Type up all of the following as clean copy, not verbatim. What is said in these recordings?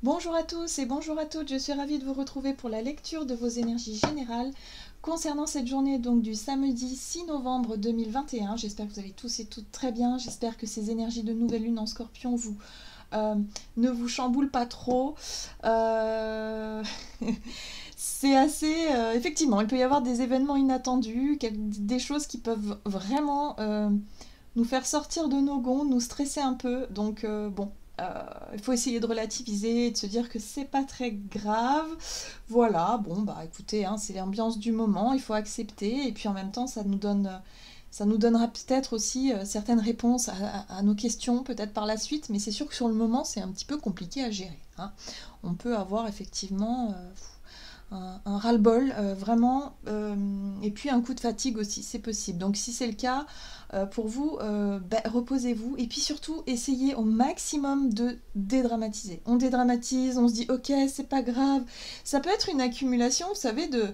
Bonjour à tous et bonjour à toutes, je suis ravie de vous retrouver pour la lecture de vos énergies générales concernant cette journée donc du samedi 6 novembre 2021. J'espère que vous allez tous et toutes très bien, j'espère que ces énergies de nouvelle lune en scorpion euh, ne vous chamboulent pas trop. Euh, C'est assez... effectivement, il peut y avoir des événements inattendus, des choses qui peuvent vraiment nous faire sortir de nos gonds, nous stresser un peu. Donc bon, il faut essayer de relativiser et de se dire que c'est pas très grave. Voilà, bon bah écoutez, hein, c'est l'ambiance du moment, il faut accepter et puis en même temps ça nous donnera peut-être aussi certaines réponses à nos questions peut-être par la suite, mais c'est sûr que sur le moment c'est un petit peu compliqué à gérer, hein. On peut avoir effectivement un ras-le-bol, vraiment, et puis un coup de fatigue aussi, c'est possible. Donc si c'est le cas, pour vous, reposez-vous, et puis surtout, essayez au maximum de dédramatiser. On dédramatise, on se dit, ok, c'est pas grave. Ça peut être une accumulation, vous savez, de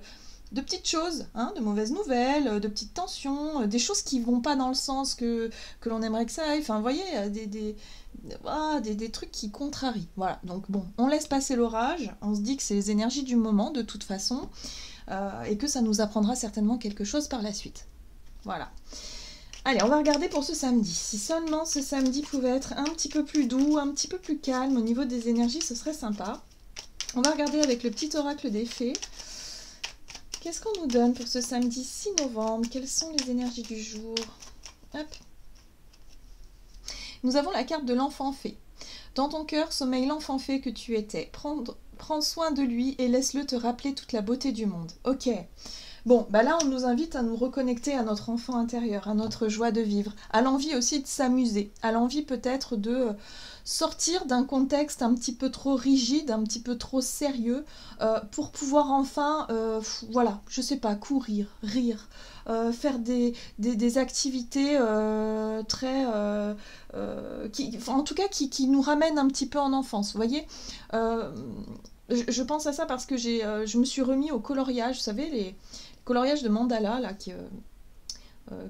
petites choses, hein, de mauvaises nouvelles, de petites tensions, des choses qui vont pas dans le sens que l'on aimerait que ça aille. Enfin, vous voyez, des trucs qui contrarient. Voilà, donc bon, on laisse passer l'orage, on se dit que c'est les énergies du moment de toute façon, et que ça nous apprendra certainement quelque chose par la suite. Voilà. Allez, on va regarder pour ce samedi. Si seulement ce samedi pouvait être un petit peu plus doux, un petit peu plus calme au niveau des énergies, ce serait sympa. On va regarder avec le petit oracle des fées. Qu'est-ce qu'on nous donne pour ce samedi 6 novembre? Quelles sont les énergies du jour? Hop. Nous avons la carte de l'enfant fée. Dans ton cœur sommeille l'enfant fée que tu étais. Prends soin de lui et laisse-le te rappeler toute la beauté du monde. Ok. Bon, bah là, on nous invite à nous reconnecter à notre enfant intérieur, à notre joie de vivre, à l'envie aussi de s'amuser, à l'envie peut-être de sortir d'un contexte un petit peu trop rigide, un petit peu trop sérieux, pour pouvoir enfin, voilà, je sais pas, courir, rire, faire des activités très... enfin, en tout cas, qui nous ramènent un petit peu en enfance, vous voyez. Euh, je pense à ça parce que je me suis remis au coloriage, vous savez, les coloriages de mandala là,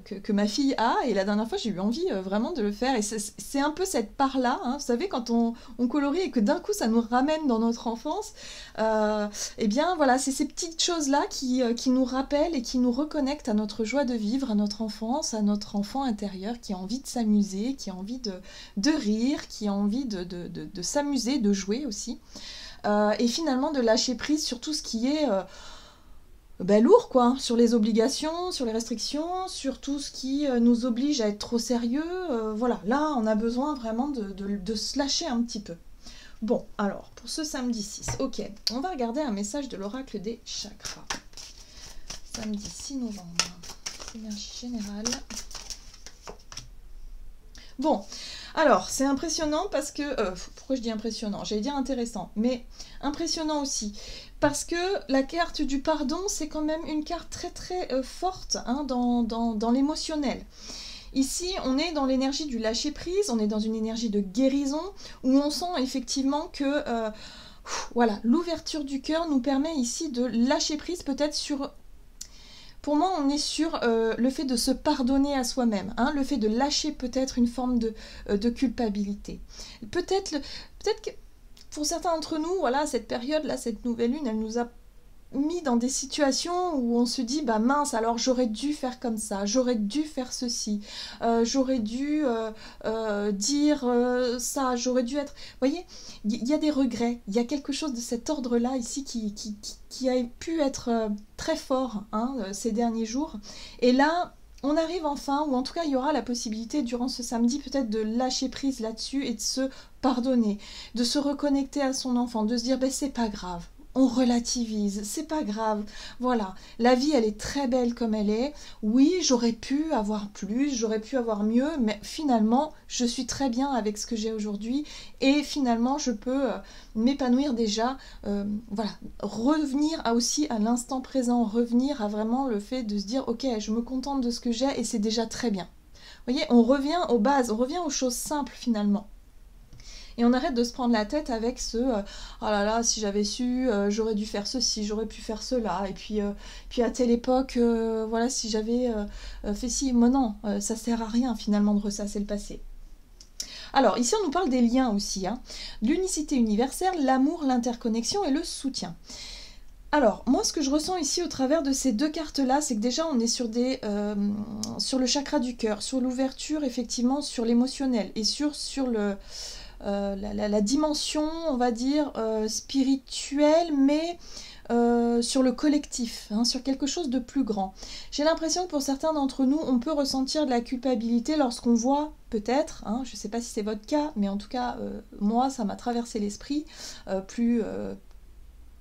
que ma fille a, et la dernière fois j'ai eu envie vraiment de le faire, et c'est un peu cette part-là, hein, vous savez, quand on colorie et que d'un coup ça nous ramène dans notre enfance, et bien voilà, c'est ces petites choses-là qui nous rappellent et qui nous reconnectent à notre joie de vivre, à notre enfance, à notre enfant intérieur qui a envie de s'amuser, qui a envie de rire, qui a envie de s'amuser, de jouer aussi, et finalement de lâcher prise sur tout ce qui est lourd, quoi, hein, sur les obligations, sur les restrictions, sur tout ce qui nous oblige à être trop sérieux. Voilà, là, on a besoin vraiment de se lâcher un petit peu. Bon, alors, pour ce samedi 6, ok, on va regarder un message de l'oracle des chakras. Samedi 6 novembre, énergie générale. Bon, alors, c'est impressionnant parce que... pourquoi je dis impressionnant? J'allais dire intéressant, mais impressionnant aussi. Parce que la carte du pardon, c'est quand même une carte très très forte, hein, dans l'émotionnel. Ici, on est dans l'énergie du lâcher-prise, on est dans une énergie de guérison, où on sent effectivement que... voilà, l'ouverture du cœur nous permet ici de lâcher prise peut-être sur... Pour moi, on est sur le fait de se pardonner à soi-même, hein, le fait de lâcher peut-être une forme de culpabilité. Peut-être que pour certains d'entre nous, voilà, cette période-là, cette nouvelle lune, elle nous a mis dans des situations où on se dit bah mince, alors j'aurais dû faire comme ça, j'aurais dû faire ceci, j'aurais dû dire ça, j'aurais dû être, vous voyez, il y a des regrets, il y a quelque chose de cet ordre là ici qui a pu être très fort, hein, ces derniers jours, et là on arrive enfin, ou en tout cas il y aura la possibilité durant ce samedi peut-être de lâcher prise là-dessus et de se pardonner, de se reconnecter à son enfant, de se dire ben c'est pas grave, on relativise, c'est pas grave. Voilà, la vie elle est très belle comme elle est. Oui, j'aurais pu avoir plus, j'aurais pu avoir mieux, mais finalement, je suis très bien avec ce que j'ai aujourd'hui et finalement, je peux m'épanouir déjà. Voilà, revenir aussi à l'instant présent, revenir à vraiment le fait de se dire, ok, je me contente de ce que j'ai et c'est déjà très bien. Vous voyez, on revient aux bases, on revient aux choses simples finalement. Et on arrête de se prendre la tête avec oh là là, si j'avais su, j'aurais dû faire ceci, j'aurais pu faire cela. Et puis à telle époque, voilà, si j'avais fait ci. Mais non, ça sert à rien finalement de ressasser le passé. Alors, ici, on nous parle des liens aussi, hein. L'unicité universelle, l'amour, l'interconnexion et le soutien. Alors, moi, ce que je ressens ici au travers de ces deux cartes-là, c'est que déjà, on est sur le chakra du cœur, sur l'ouverture, effectivement, sur l'émotionnel et sur la dimension, on va dire, spirituelle, mais sur le collectif, hein, sur quelque chose de plus grand. J'ai l'impression que pour certains d'entre nous, on peut ressentir de la culpabilité lorsqu'on voit, peut-être, hein, je ne sais pas si c'est votre cas, mais en tout cas, moi, ça m'a traversé l'esprit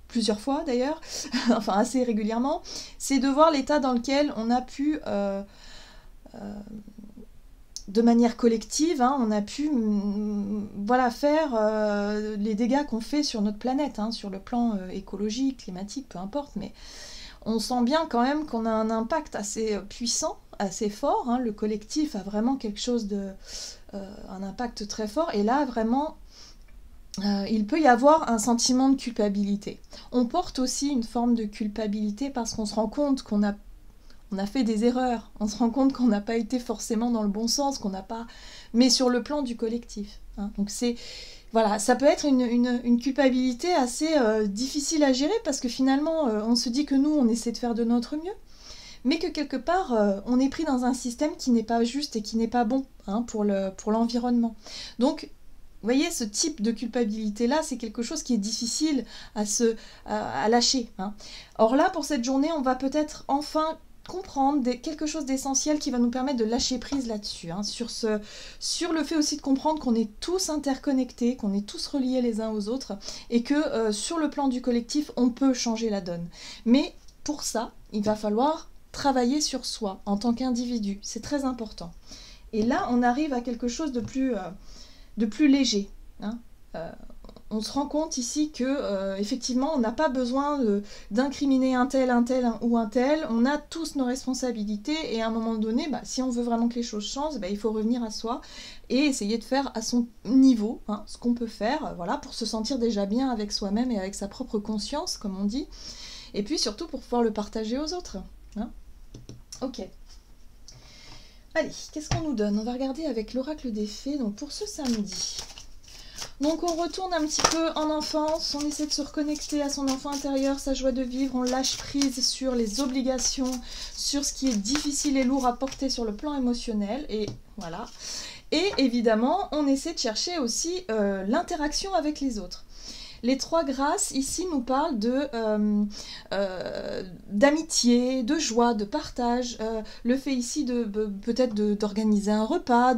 plusieurs fois d'ailleurs, enfin assez régulièrement, c'est de voir l'état dans lequel on a pu... de manière collective, hein, on a pu voilà, faire les dégâts qu'on fait sur notre planète, hein, sur le plan écologique, climatique, peu importe, mais on sent bien quand même qu'on a un impact assez puissant, assez fort, hein, le collectif a vraiment quelque chose un impact très fort, et là vraiment il peut y avoir un sentiment de culpabilité. On porte aussi une forme de culpabilité parce qu'on se rend compte qu'on a fait des erreurs, on se rend compte qu'on n'a pas été forcément dans le bon sens, qu'on n'a pas... mais sur le plan du collectif. Hein. Donc c'est... Voilà, ça peut être une culpabilité assez difficile à gérer parce que finalement, on se dit que nous, on essaie de faire de notre mieux, mais que quelque part, on est pris dans un système qui n'est pas juste et qui n'est pas bon, hein, pour l'environnement. Donc, vous voyez, ce type de culpabilité-là, c'est quelque chose qui est difficile à lâcher. Hein. Or là, pour cette journée, on va peut-être enfin comprendre quelque chose d'essentiel qui va nous permettre de lâcher prise là-dessus, hein, sur le fait aussi de comprendre qu'on est tous interconnectés, qu'on est tous reliés les uns aux autres, et que sur le plan du collectif, on peut changer la donne. Mais pour ça, il va falloir travailler sur soi en tant qu'individu, c'est très important. Et là, on arrive à quelque chose de plus léger. Hein. On se rend compte ici que effectivement on n'a pas besoin d'incriminer un tel ou un tel, on a tous nos responsabilités et à un moment donné, si on veut vraiment que les choses changent, il faut revenir à soi et essayer de faire à son niveau, hein, ce qu'on peut faire, voilà, pour se sentir déjà bien avec soi-même et avec sa propre conscience, comme on dit, et puis surtout pour pouvoir le partager aux autres. Hein. Ok. Allez, qu'est-ce qu'on nous donne? On va regarder avec l'oracle des fées, donc pour ce samedi. Donc on retourne un petit peu en enfance, on essaie de se reconnecter à son enfant intérieur, sa joie de vivre, on lâche prise sur les obligations, sur ce qui est difficile et lourd à porter sur le plan émotionnel, et voilà. Et évidemment, on essaie de chercher aussi l'interaction avec les autres. Les trois grâces, ici, nous parlent d'amitié, de joie, de partage. Le fait ici peut-être d'organiser un repas,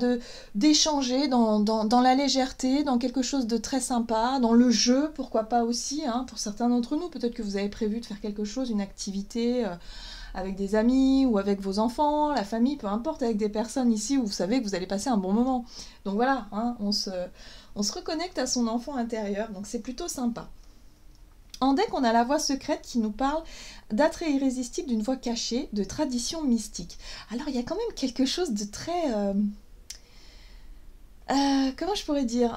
d'échanger dans la légèreté, dans quelque chose de très sympa, dans le jeu, pourquoi pas aussi, hein, pour certains d'entre nous. Peut-être que vous avez prévu de faire quelque chose, une activité avec des amis ou avec vos enfants, la famille, peu importe, avec des personnes ici où vous savez que vous allez passer un bon moment. Donc voilà, hein, on se reconnecte à son enfant intérieur, donc c'est plutôt sympa. En deck, on a la voix secrète qui nous parle d'attrait irrésistible d'une voix cachée, de tradition mystique. Alors il y a quand même quelque chose de très... comment je pourrais dire,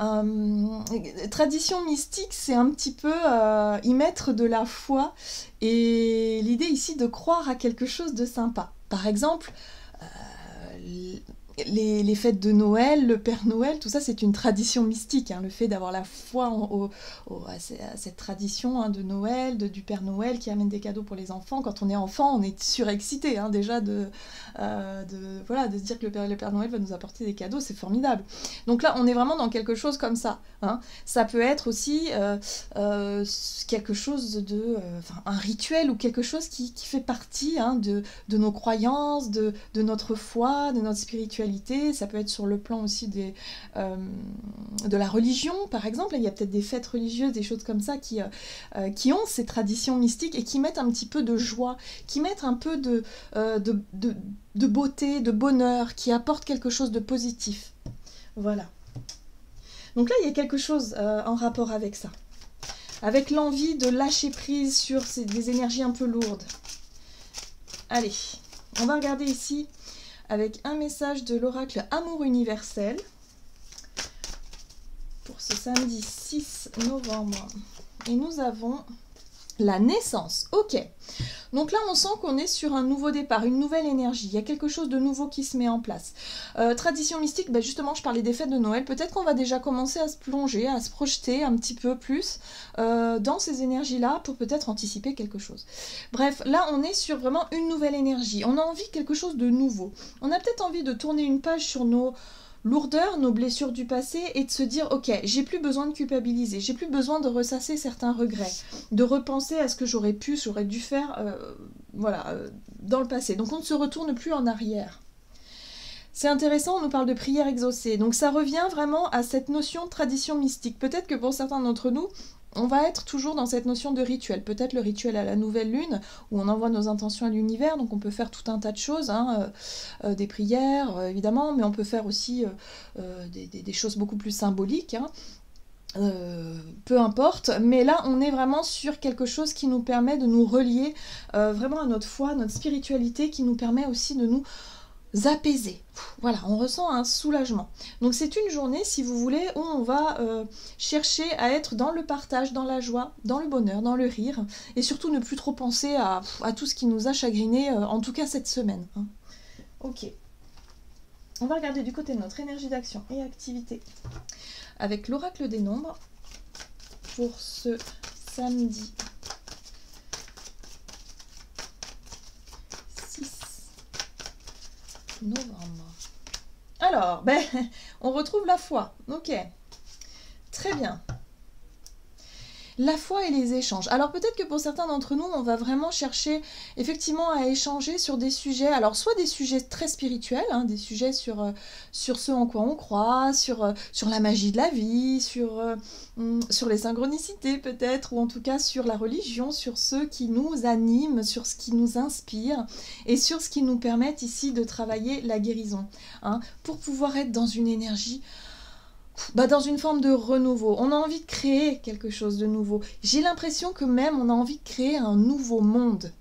tradition mystique, c'est un petit peu y mettre de la foi et l'idée ici de croire à quelque chose de sympa. Par exemple, les fêtes de Noël, le Père Noël, tout ça c'est une tradition mystique, hein, le fait d'avoir la foi à cette tradition, hein, de Noël, du Père Noël qui amène des cadeaux pour les enfants. Quand on est enfant, on est surexcité, hein, déjà de se dire que le Père Noël va nous apporter des cadeaux, c'est formidable. Donc là on est vraiment dans quelque chose comme ça, hein. Ça peut être aussi quelque chose un rituel ou quelque chose qui fait partie, hein, de nos croyances, de notre foi, de notre spiritualité. Ça peut être sur le plan aussi de la religion, par exemple. Il y a peut-être des fêtes religieuses, des choses comme ça qui ont ces traditions mystiques et qui mettent un petit peu de joie, qui mettent un peu de beauté, de bonheur, qui apportent quelque chose de positif. Voilà. Donc là, il y a quelque chose en rapport avec ça. Avec l'envie de lâcher prise sur des énergies un peu lourdes. Allez, on va regarder ici avec un message de l'oracle Amour universel pour ce samedi 6 novembre. Et nous avons La naissance, ok. Donc là, on sent qu'on est sur un nouveau départ, une nouvelle énergie. Il y a quelque chose de nouveau qui se met en place. Tradition mystique, bah justement, je parlais des fêtes de Noël. Peut-être qu'on va déjà commencer à se plonger, à se projeter un petit peu plus dans ces énergies-là pour peut-être anticiper quelque chose. Bref, là, on est sur vraiment une nouvelle énergie. On a envie de quelque chose de nouveau. On a peut-être envie de tourner une page sur nos lourdeurs, nos blessures du passé et de se dire ok, j'ai plus besoin de culpabiliser, j'ai plus besoin de ressasser certains regrets, de repenser à ce que j'aurais dû faire dans le passé. Donc on ne se retourne plus en arrière. C'est intéressant, on nous parle de prière exaucée. Donc ça revient vraiment à cette notion de tradition mystique. Peut-être que pour certains d'entre nous, on va être toujours dans cette notion de rituel. Peut-être le rituel à la nouvelle lune, où on envoie nos intentions à l'univers, donc on peut faire tout un tas de choses, des prières évidemment, mais on peut faire aussi des choses beaucoup plus symboliques. Peu importe, mais là on est vraiment sur quelque chose qui nous permet de nous relier vraiment à notre foi, notre spiritualité, qui nous permet aussi de nous apaiser. Voilà, on ressent un soulagement. Donc c'est une journée, si vous voulez, où on va chercher à être dans le partage, dans la joie, dans le bonheur, dans le rire, et surtout ne plus trop penser à tout ce qui nous a chagriné, en tout cas cette semaine. Ok. On va regarder du côté de notre énergie d'action et activité avec l'oracle des nombres pour ce samedi 6 novembre. Alors, on retrouve la foi. Ok, très bien. La foi et les échanges. Alors peut-être que pour certains d'entre nous, on va vraiment chercher effectivement à échanger sur des sujets, alors soit des sujets très spirituels, des sujets sur ce en quoi on croit, sur la magie de la vie, sur les synchronicités peut-être, ou en tout cas sur la religion, sur ce qui nous anime, sur ce qui nous inspire, et sur ce qui nous permet ici de travailler la guérison, pour pouvoir être dans une énergie dans une forme de renouveau. On a envie de créer quelque chose de nouveau. J'ai l'impression que même on a envie de créer un nouveau monde.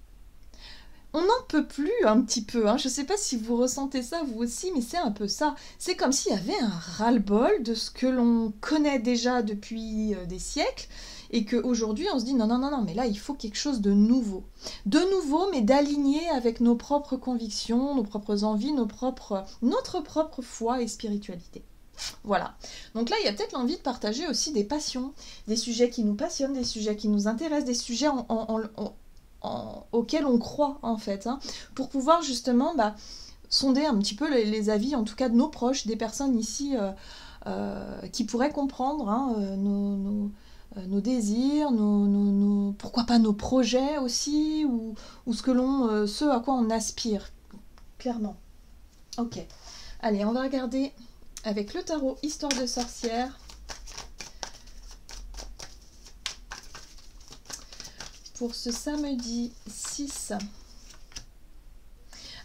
On n'en peut plus un petit peu. Je ne sais pas si vous ressentez ça vous aussi, mais c'est un peu ça. C'est comme s'il y avait un ras-le-bol de ce que l'on connaît déjà depuis des siècles et qu'aujourd'hui on se dit non, mais là il faut quelque chose de nouveau. De nouveau, mais d'aligner avec nos propres convictions, nos propres envies, notre propre foi et spiritualité. Voilà, donc là il y a peut-être l'envie de partager aussi des passions, des sujets qui nous passionnent, des sujets qui nous intéressent, des sujets auxquels on croit en fait, pour pouvoir justement sonder un petit peu les avis, en tout cas de nos proches, des personnes ici qui pourraient comprendre nos désirs, pourquoi pas nos projets aussi, ou ce à quoi on aspire, clairement. Ok, allez, on va regarder avec le tarot Histoire de sorcière pour ce samedi 6.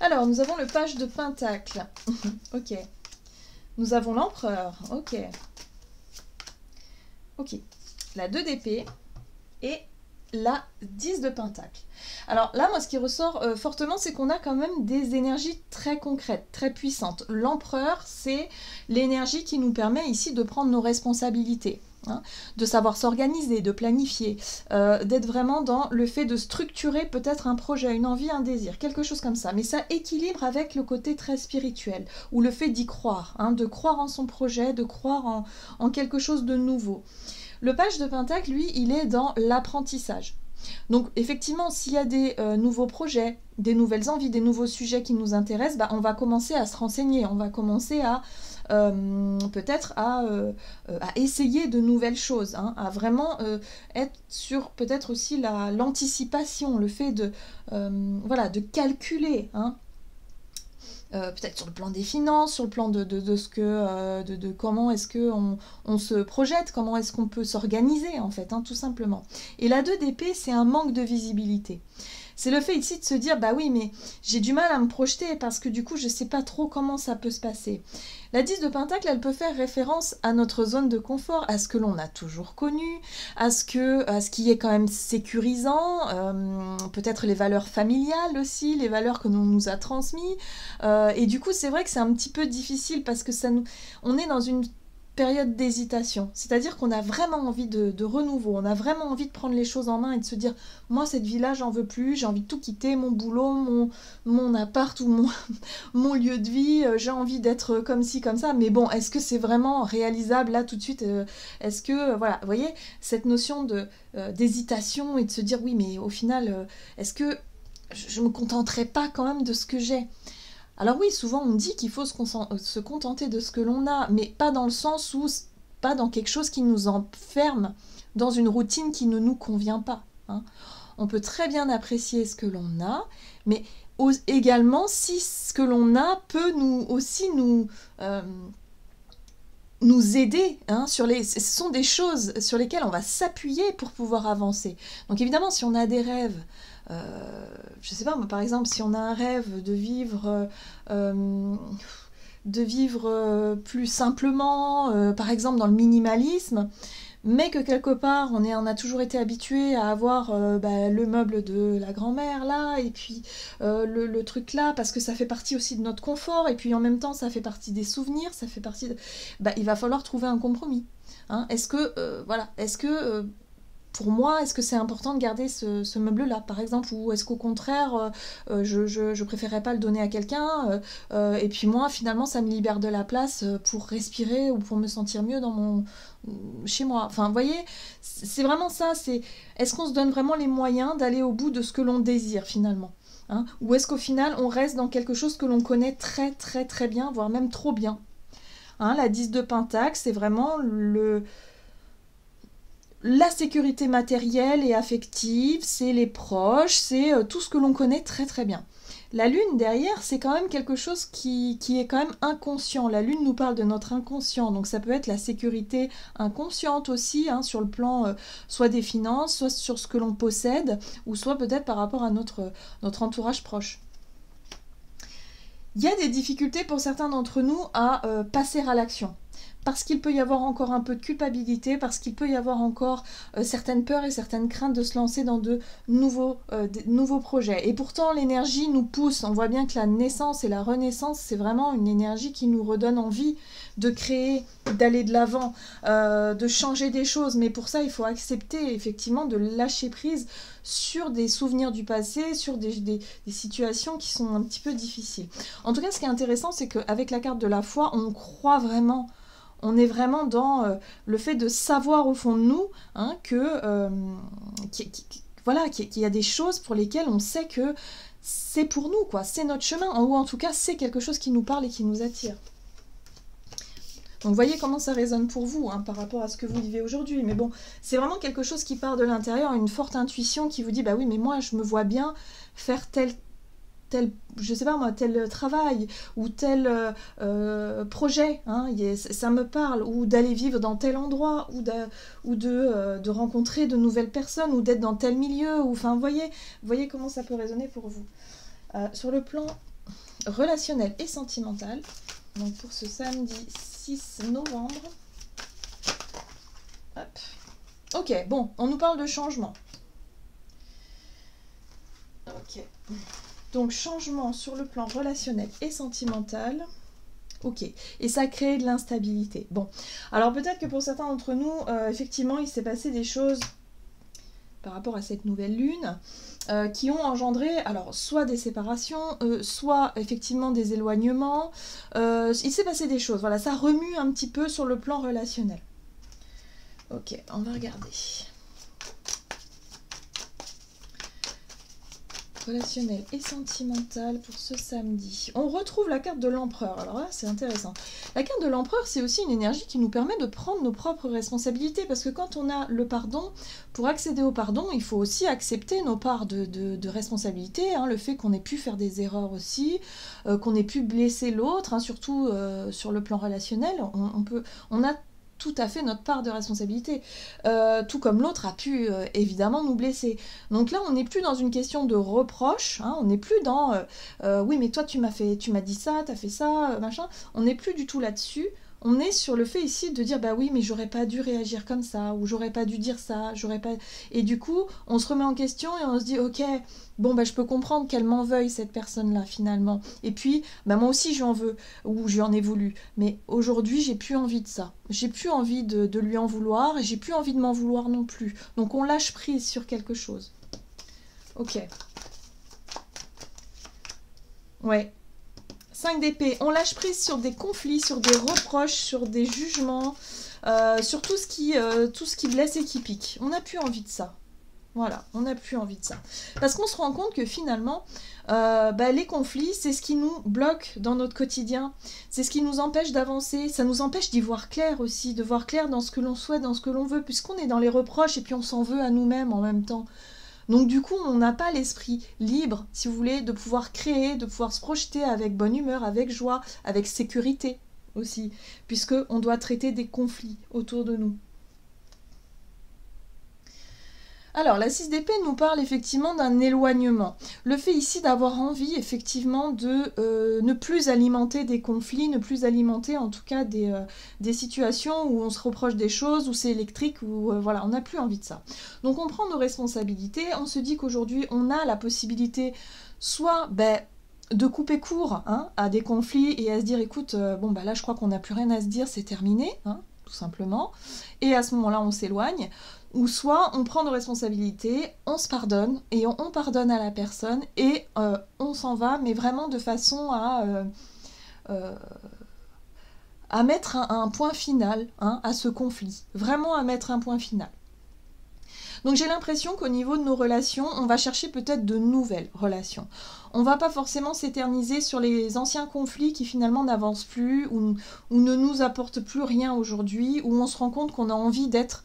Alors, nous avons le page de Pentacle. Ok. Nous avons l'empereur. Ok. Ok. La 2 d'épée et la 10 de Pentacle. Alors là, moi, ce qui ressort fortement, c'est qu'on a quand même des énergies très concrètes, très puissantes. L'empereur, c'est l'énergie qui nous permet ici de prendre nos responsabilités, de savoir s'organiser, de planifier, d'être vraiment dans le fait de structurer peut-être un projet, une envie, un désir, quelque chose comme ça. Mais ça équilibre avec le côté très spirituel, ou le fait d'y croire, de croire en son projet, de croire en quelque chose de nouveau. Le page de Pentacle, lui, il est dans l'apprentissage. Donc effectivement, s'il y a des nouveaux projets, des nouvelles envies, des nouveaux sujets qui nous intéressent, on va commencer à se renseigner, on va commencer à peut-être à essayer de nouvelles choses, à vraiment être sur peut-être aussi l'anticipation, le fait de calculer, peut-être sur le plan des finances, sur le plan de comment est-ce qu'on se projette, comment est-ce qu'on peut s'organiser en fait, tout simplement. Et la 2 d'épée, c'est un manque de visibilité. C'est le fait ici de se dire, oui, mais j'ai du mal à me projeter parce que du coup, je ne sais pas trop comment ça peut se passer. La 10 de Pentacle, elle peut faire référence à notre zone de confort, à ce que l'on a toujours connu, à ce qui est quand même sécurisant, peut-être les valeurs familiales aussi, les valeurs que l'on nous a transmises. Et du coup, c'est vrai que c'est un petit peu difficile parce que on est dans une période d'hésitation. C'est-à-dire qu'on a vraiment envie de renouveau, on a vraiment envie de prendre les choses en main et de se dire moi cette vie-là j'en veux plus, j'ai envie de tout quitter, mon boulot, mon appart ou mon lieu de vie, j'ai envie d'être comme ci, comme ça, mais bon, est-ce que c'est vraiment réalisable là tout de suite est-ce que, voilà, vous voyez, cette notion d'hésitation et de se dire oui mais au final, est-ce que je me contenterai pas quand même de ce que j'ai? Alors oui, souvent on dit qu'il faut se contenter de ce que l'on a, mais pas dans le sens où, pas dans quelque chose qui nous enferme dans une routine qui ne nous convient pas. Hein. On peut très bien apprécier ce que l'on a, mais également si ce que l'on a peut nous aider, hein, ce sont des choses sur lesquelles on va s'appuyer pour pouvoir avancer. Donc évidemment, si on a des rêves, je sais pas, moi, par exemple, si on a un rêve de vivre plus simplement, par exemple dans le minimalisme, mais que quelque part on a toujours été habitué à avoir le meuble de la grand-mère là, et puis le truc là, parce que ça fait partie aussi de notre confort, et puis en même temps ça fait partie des souvenirs, ça fait partie de... il va falloir trouver un compromis. Hein. Est-ce que pour moi, est-ce que c'est important de garder ce meuble-là, par exemple, ou est-ce qu'au contraire, je préférerais pas le donner à quelqu'un, et puis moi, finalement, ça me libère de la place pour respirer ou pour me sentir mieux chez moi. Enfin, vous voyez, c'est vraiment ça, est-ce qu'on se donne vraiment les moyens d'aller au bout de ce que l'on désire, finalement, hein, ou est-ce qu'au final, on reste dans quelque chose que l'on connaît très, très, très bien, voire même trop bien, hein, la 10 de Pentacle, c'est vraiment la sécurité matérielle et affective, c'est les proches, c'est tout ce que l'on connaît très très bien. La lune derrière, c'est quand même quelque chose qui est quand même inconscient. La lune nous parle de notre inconscient, donc ça peut être la sécurité inconsciente aussi, hein, sur le plan soit des finances, soit sur ce que l'on possède, ou soit peut-être par rapport à notre entourage proche. Il y a des difficultés pour certains d'entre nous à passer à l'action. Parce qu'il peut y avoir encore un peu de culpabilité, parce qu'il peut y avoir encore certaines peurs et certaines craintes de se lancer dans de nouveaux projets. Et pourtant, l'énergie nous pousse. On voit bien que la naissance et la renaissance, c'est vraiment une énergie qui nous redonne envie de créer, d'aller de l'avant, de changer des choses. Mais pour ça, il faut accepter effectivement de lâcher prise sur des souvenirs du passé, sur des situations qui sont un petit peu difficiles. En tout cas, ce qui est intéressant, c'est qu'avec la carte de la foi, on croit vraiment... On est vraiment dans le fait de savoir au fond de nous, hein, qu'il y a des choses pour lesquelles on sait que c'est pour nous, quoi, c'est notre chemin, ou en tout cas c'est quelque chose qui nous parle et qui nous attire. Donc voyez comment ça résonne pour vous, hein, par rapport à ce que vous vivez aujourd'hui. Mais bon, c'est vraiment quelque chose qui part de l'intérieur, une forte intuition qui vous dit, bah oui, mais moi je me vois bien faire tel je sais pas moi, tel travail ou tel projet, hein, ça me parle, ou d'aller vivre dans tel endroit, ou de rencontrer de nouvelles personnes, ou d'être dans tel milieu, ou enfin, voyez comment ça peut résonner pour vous. Sur le plan relationnel et sentimental, donc pour ce samedi 6 novembre, hop. Ok, bon, on nous parle de changement. Ok. Donc, changement sur le plan relationnel et sentimental. Ok. Et ça crée de l'instabilité. Bon. Alors, peut-être que pour certains d'entre nous, effectivement, il s'est passé des choses par rapport à cette nouvelle lune qui ont engendré, alors, soit des séparations, soit, effectivement, des éloignements. Il s'est passé des choses. Voilà, ça remue un petit peu sur le plan relationnel. Ok, on va regarder. Relationnel et sentimental pour ce samedi. On retrouve la carte de l'empereur. Alors là, c'est intéressant. La carte de l'empereur, c'est aussi une énergie qui nous permet de prendre nos propres responsabilités. Parce que quand on a le pardon, pour accéder au pardon, il faut aussi accepter nos parts de responsabilité. Hein, le fait qu'on ait pu faire des erreurs aussi, qu'on ait pu blesser l'autre, hein, surtout sur le plan relationnel. On a tout à fait notre part de responsabilité, tout comme l'autre a pu évidemment nous blesser. Donc là, on n'est plus dans une question de reproche, hein, on n'est plus dans oui mais toi tu m'as dit ça, t'as fait ça, machin. On n'est plus du tout là-dessus. on est sur le fait ici de dire bah oui mais j'aurais pas dû réagir comme ça ou j'aurais pas dû dire ça, j'aurais pas et du coup on se remet en question et on se dit ok bon bah je peux comprendre qu'elle m'en veuille cette personne là finalement et puis bah moi aussi j'en veux ou j'en ai voulu mais aujourd'hui j'ai plus envie de ça, j'ai plus envie de lui en vouloir et j'ai plus envie de m'en vouloir non plus, donc on lâche prise sur quelque chose. Ok, ouais. 5 d'épée, on lâche prise sur des conflits, sur des reproches, sur des jugements, sur tout ce qui blesse et qui pique. On n'a plus envie de ça. Voilà, on n'a plus envie de ça. Parce qu'on se rend compte que finalement, les conflits, c'est ce qui nous bloque dans notre quotidien. C'est ce qui nous empêche d'avancer. Ça nous empêche d'y voir clair aussi, de voir clair dans ce que l'on souhaite, dans ce que l'on veut, puisqu'on est dans les reproches et puis on s'en veut à nous-mêmes en même temps. Donc du coup, on n'a pas l'esprit libre, si vous voulez, de pouvoir créer, de pouvoir se projeter avec bonne humeur, avec joie, avec sécurité aussi, puisqu'on doit traiter des conflits autour de nous. Alors, la 6 d'épée nous parle effectivement d'un éloignement. Le fait ici d'avoir envie effectivement de ne plus alimenter des conflits, ne plus alimenter en tout cas des situations où on se reproche des choses, où c'est électrique, où voilà, on n'a plus envie de ça. Donc on prend nos responsabilités, on se dit qu'aujourd'hui on a la possibilité soit de couper court à des conflits et à se dire écoute, bon bah là je crois qu'on n'a plus rien à se dire, c'est terminé, tout simplement, et à ce moment-là on s'éloigne. Ou soit on prend nos responsabilités, on se pardonne et on pardonne à la personne et on s'en va, mais vraiment de façon à mettre un point final à ce conflit. Vraiment à mettre un point final. Donc j'ai l'impression qu'au niveau de nos relations, on va chercher peut-être de nouvelles relations. On ne va pas forcément s'éterniser sur les anciens conflits qui finalement n'avancent plus ou ne nous apportent plus rien aujourd'hui, où on se rend compte qu'on a envie d'être...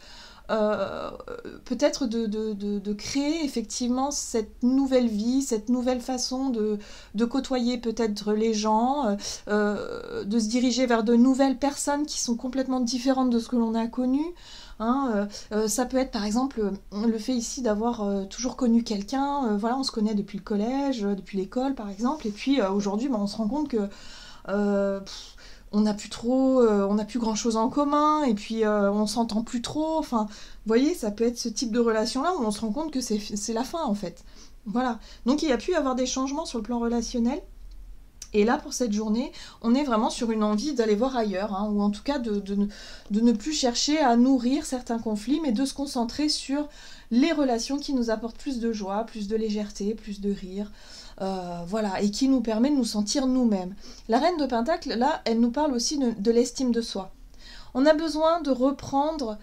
peut-être de créer effectivement cette nouvelle vie, cette nouvelle façon de côtoyer peut-être les gens, de se diriger vers de nouvelles personnes qui sont complètement différentes de ce que l'on a connu. Ça peut être par exemple le fait ici d'avoir toujours connu quelqu'un, voilà, on se connaît depuis le collège, depuis l'école par exemple, et puis aujourd'hui on se rend compte que on n'a plus grand chose en commun, et puis on s'entend plus trop, enfin, vous voyez, ça peut être ce type de relation-là où on se rend compte que c'est la fin, en fait. Voilà. Donc il y a pu y avoir des changements sur le plan relationnel, et là, pour cette journée, on est vraiment sur une envie d'aller voir ailleurs, ou en tout cas de ne plus chercher à nourrir certains conflits, mais de se concentrer sur les relations qui nous apportent plus de joie, plus de légèreté, plus de rire, voilà, et qui nous permet de nous sentir nous-mêmes. La reine de Pentacle, là, elle nous parle aussi de l'estime de soi. On a besoin de reprendre,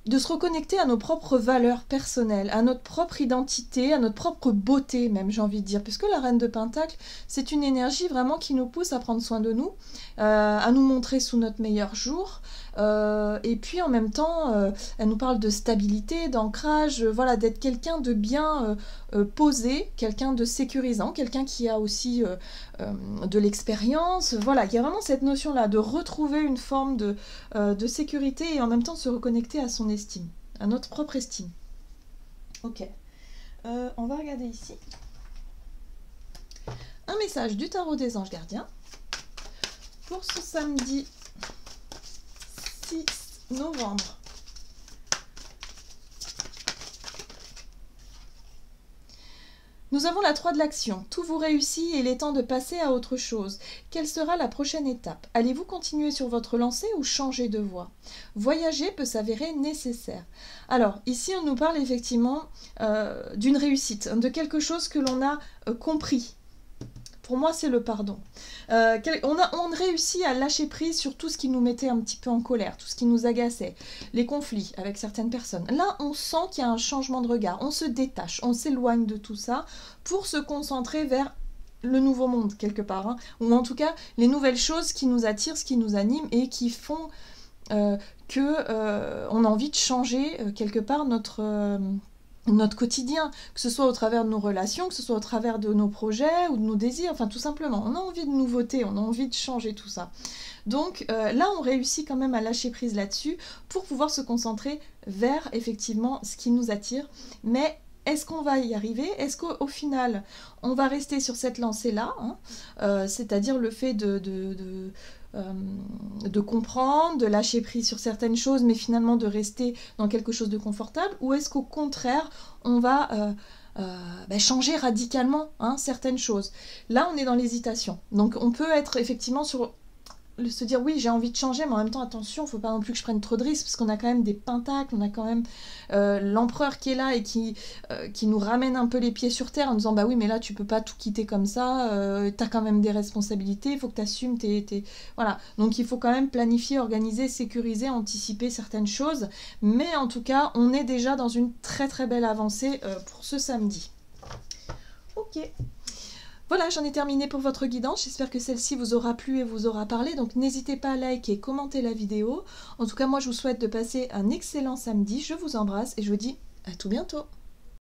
de se reconnecter à nos propres valeurs personnelles, à notre propre identité, à notre propre beauté même, j'ai envie de dire, puisque la reine de Pentacle, c'est une énergie vraiment qui nous pousse à prendre soin de nous, à nous montrer sous notre meilleur jour, et puis en même temps, elle nous parle de stabilité, d'ancrage, voilà, d'être quelqu'un de bien posé, quelqu'un de sécurisant, quelqu'un qui a aussi de l'expérience, voilà, il y a vraiment cette notion-là de retrouver une forme de sécurité et en même temps se reconnecter à son estime, à notre propre estime. Ok, on va regarder ici un message du tarot des anges gardiens pour ce samedi 6 novembre. Nous avons la 3 de l'action. Tout vous réussit et il est temps de passer à autre chose. Quelle sera la prochaine étape? Allez-vous continuer sur votre lancée ou changer de voie? Voyager peut s'avérer nécessaire. Alors, ici, on nous parle effectivement d'une réussite, de quelque chose que l'on a compris. Pour moi, c'est le pardon. On réussit à lâcher prise sur tout ce qui nous mettait un petit peu en colère, tout ce qui nous agaçait, les conflits avec certaines personnes. Là, on sent qu'il y a un changement de regard, on se détache, on s'éloigne de tout ça pour se concentrer vers le nouveau monde, quelque part, ou en tout cas, les nouvelles choses qui nous attirent, ce qui nous anime et qui font qu'on a envie de changer quelque part notre quotidien, que ce soit au travers de nos relations, que ce soit au travers de nos projets ou de nos désirs, enfin tout simplement, on a envie de nouveautés, on a envie de changer tout ça. Donc là, on réussit quand même à lâcher prise là-dessus pour pouvoir se concentrer vers effectivement ce qui nous attire, mais est-ce qu'on va y arriver? Est-ce qu'au final, on va rester sur cette lancée-là, c'est-à-dire le fait de comprendre, de lâcher prise sur certaines choses, mais finalement de rester dans quelque chose de confortable, ou est-ce qu'au contraire, on va changer radicalement certaines choses. Là, on est dans l'hésitation. Donc, on peut être effectivement sur se dire oui, j'ai envie de changer, mais en même temps, attention, il ne faut pas non plus que je prenne trop de risques, parce qu'on a quand même des pentacles, on a quand même l'empereur qui est là et qui nous ramène un peu les pieds sur terre en disant bah oui, mais là, tu peux pas tout quitter comme ça, tu as quand même des responsabilités, il faut que tu assumes Voilà, donc il faut quand même planifier, organiser, sécuriser, anticiper certaines choses, mais en tout cas, on est déjà dans une très très belle avancée pour ce samedi. Ok. Voilà, j'en ai terminé pour votre guidance. J'espère que celle-ci vous aura plu et vous aura parlé. Donc n'hésitez pas à liker et commenter la vidéo. En tout cas, moi, je vous souhaite de passer un excellent samedi. Je vous embrasse et je vous dis à tout bientôt.